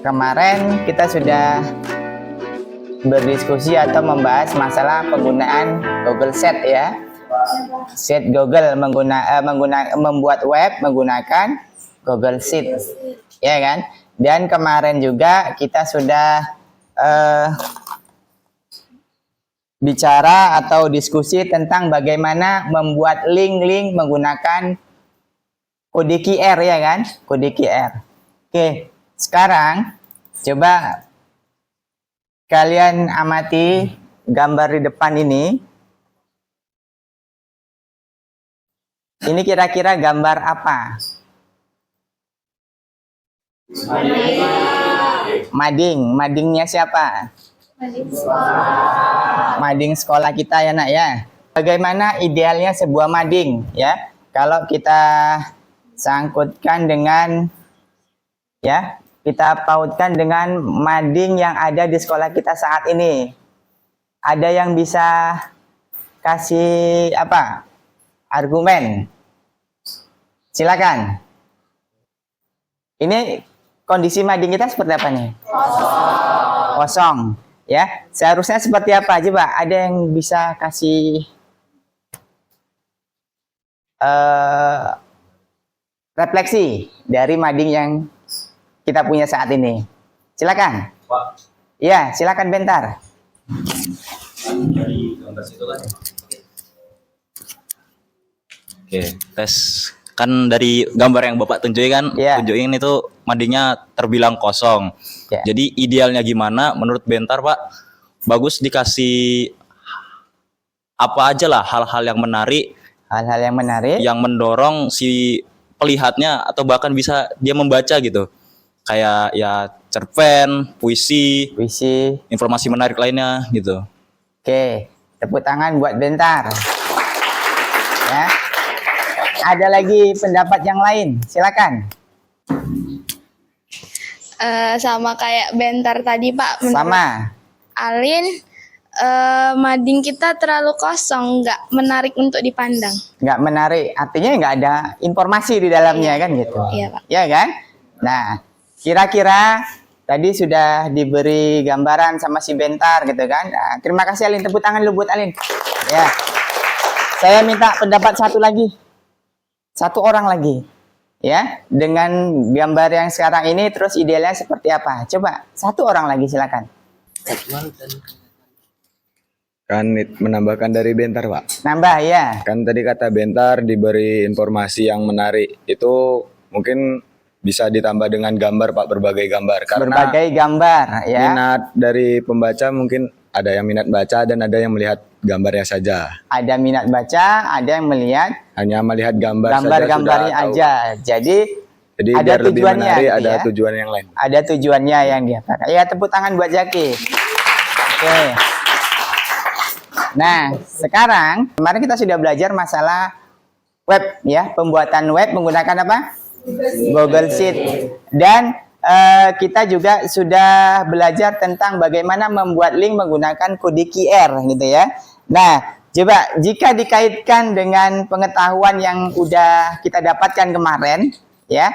Kemarin kita sudah berdiskusi atau membahas masalah penggunaan Google Sheet ya. Sheet Google membuat web menggunakan Google Sheet, ya kan? Dan kemarin juga kita sudah bicara atau diskusi tentang bagaimana membuat link-link menggunakan kode QR, ya kan? Kode QR. Oke, sekarang coba kalian amati gambar di depan ini. Ini kira-kira gambar apa? Mading. Madingnya siapa? Mading sekolah. Mading sekolah kita ya nak ya. Bagaimana idealnya sebuah mading ya? Kalau kita sangkutkan dengan ya, kita pautkan dengan mading yang ada di sekolah kita saat ini. Ada yang bisa kasih apa? Argumen. Silakan. Ini kondisi mading kita seperti apa nih? Kosong. Ya, seharusnya seperti apa? Coba ada yang bisa kasih refleksi dari mading yang kita punya saat ini. Silakan. Pak. Ya, silakan bentar. Dari gambar situ kan. Oke, tes. Kan dari gambar yang Bapak tunjukin tunjukin itu madingnya terbilang kosong. Ya. Jadi idealnya gimana menurut Bentar, Pak? Bagus dikasih apa aja lah hal-hal yang menarik. Hal-hal yang menarik. Yang mendorong si pelihatnya atau bahkan bisa dia membaca gitu. Kayak ya cerpen, puisi, informasi menarik lainnya gitu. Oke, tepuk tangan buat Bentar. Ya. Ada lagi pendapat yang lain, silakan. Sama kayak Bentar tadi Pak. Sama. Alin, mading kita terlalu kosong, nggak menarik untuk dipandang. Nggak menarik, artinya nggak ada informasi di dalamnya kan gitu. Iya Pak. Ya kan? Nah, kira-kira tadi sudah diberi gambaran sama si Bentar gitu kan. Nah, terima kasih Alin, tepuk tangan dulu buat Alin. Ya. Saya minta pendapat satu lagi. Satu orang lagi. Ya, dengan gambar yang sekarang ini terus idealnya seperti apa? Coba satu orang lagi silakan. Kan menambahkan dari Bentar, Pak. Nambah ya. Kan tadi kata Bentar diberi informasi yang menarik. Itu mungkin bisa ditambah dengan gambar Pak, berbagai gambar. Karena Berbagai gambar ya. minat dari pembaca mungkin ada yang minat baca dan ada yang melihat gambarnya saja. Ada minat baca, ada yang melihat Hanya melihat gambar saja gambar-gambarnya sudah tahu. aja. Jadi ada Biar lebih tujuannya menarik, gitu ada ya. tujuan yang lain. Ada tujuannya yang dia pakai. Ya, tepuk tangan buat Zaki. Oke. Nah, sekarang kemarin kita sudah belajar masalah web ya, pembuatan web menggunakan apa? Google Sheet. Dan kita juga sudah belajar tentang bagaimana membuat link menggunakan kode QR gitu ya. Nah, coba jika dikaitkan dengan pengetahuan yang udah kita dapatkan kemarin ya,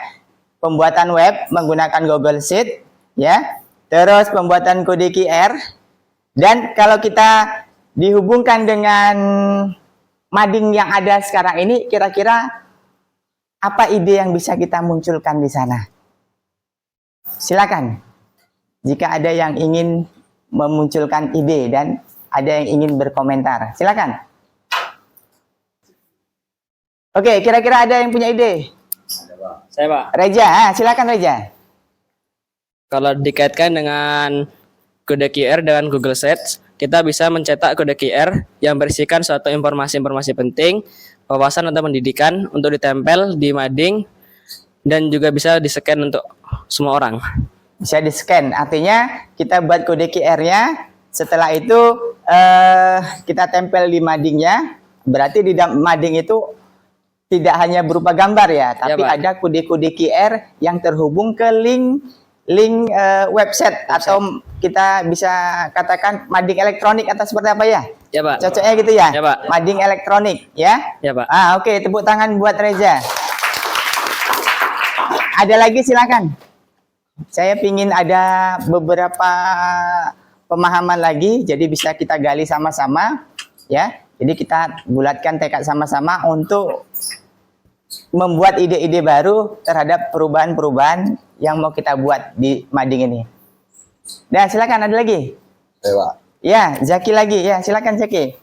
pembuatan web menggunakan Google Sheet ya, terus pembuatan kode QR, dan kalau kita dihubungkan dengan mading yang ada sekarang ini, kira-kira apa ide yang bisa kita munculkan di sana? Silakan. Jika ada yang ingin memunculkan ide dan ada yang ingin berkomentar, silakan. Oke, kira-kira ada yang punya ide? Saya Pak, Reja, silakan Reja. kalau dikaitkan dengan kode QR dengan Google Sheets, kita bisa mencetak kode QR yang berisikan suatu informasi-informasi penting, wawasan atau pendidikan untuk ditempel di mading dan juga bisa di-scan untuk semua orang. Bisa di-scan, artinya kita buat kode QR-nya, setelah itu kita tempel di madingnya, berarti di mading itu tidak hanya berupa gambar ya, tapi Pak. ada kode-kode QR yang terhubung ke link website atau kita bisa katakan mading elektronik atau seperti apa ya? Ya Pak. Cocoknya gitu ya? Ya, Pak. Mading elektronik ya? Ya Pak. Oke, tepuk tangan buat Reza. Ada lagi silakan. Saya pingin ada beberapa pemahaman lagi, jadi bisa kita gali sama-sama ya. Jadi kita bulatkan tekad sama-sama untuk membuat ide-ide baru terhadap perubahan-perubahan yang mau kita buat di mading ini. Nah, silakan ada lagi. Pak. Ya, Zaki lagi. Ya, silakan Zaki.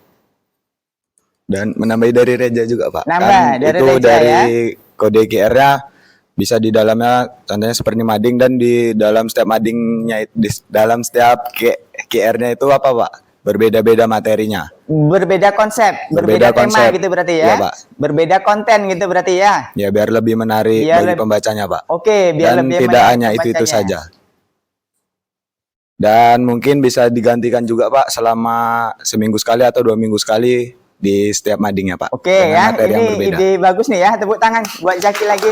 Dan menambahi dari Reja juga Pak. Nambah dari itu Reja, dari ya. kode QR-nya bisa di dalamnya contohnya seperti mading, dan di dalam setiap madingnya, di dalam setiap QR-nya itu apa Pak? Berbeda-beda materinya. Berbeda konsep, berbeda tema konsep. gitu berarti Iya, ya. Pak. Berbeda konten gitu berarti ya. Ya biar lebih menarik Biar bagi lebih- pembacanya Pak. Oke, biar Dan lebih tidak menarik hanya itu pembacanya. saja. Dan mungkin bisa digantikan juga Pak selama seminggu sekali atau 2 minggu sekali di setiap madingnya Pak. Oke Dengan ya, materi yang ini berbeda. ide bagus nih ya. Tepuk tangan buat Zaki lagi.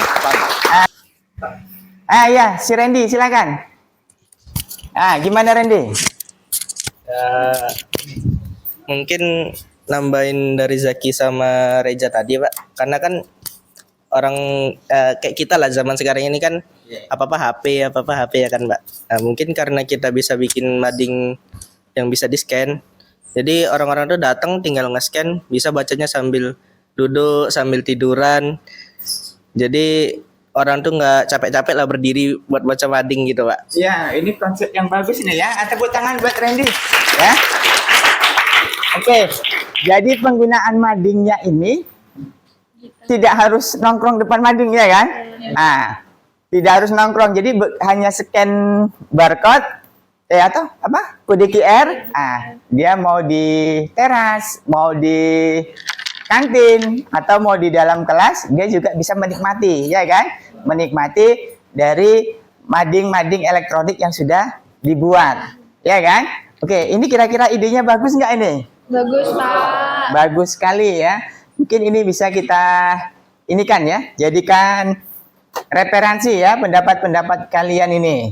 Ya, si Randy silakan. Gimana Randy? Mungkin nambahin dari Zaki sama Reja tadi Pak, karena kan orang kayak kita lah zaman sekarang ini kan apa-apa HP ya kan Pak. Nah, mungkin karena kita bisa bikin mading yang bisa di-scan, jadi orang-orang tuh datang tinggal nge-scan, bisa bacanya sambil duduk, sambil tiduran. Jadi orang tuh nggak capek-capek lah berdiri buat baca mading gitu Pak. Ya, ini konsep yang bagus nih ya. Tepuk tangan buat Randy ya. Oke, jadi penggunaan madingnya ini tidak harus nongkrong depan mading ya kan? Tidak harus nongkrong. Jadi hanya scan barcode atau apa? Kode QR. Dia mau di teras, mau di kantin atau mau di dalam kelas, dia juga bisa menikmati, ya kan? Menikmati dari mading-mading elektronik yang sudah dibuat, ya kan? Oke, ini kira-kira idenya bagus nggak ini? Bagus, Pak. Bagus sekali ya. Mungkin ini bisa kita jadikan referensi ya pendapat-pendapat kalian ini.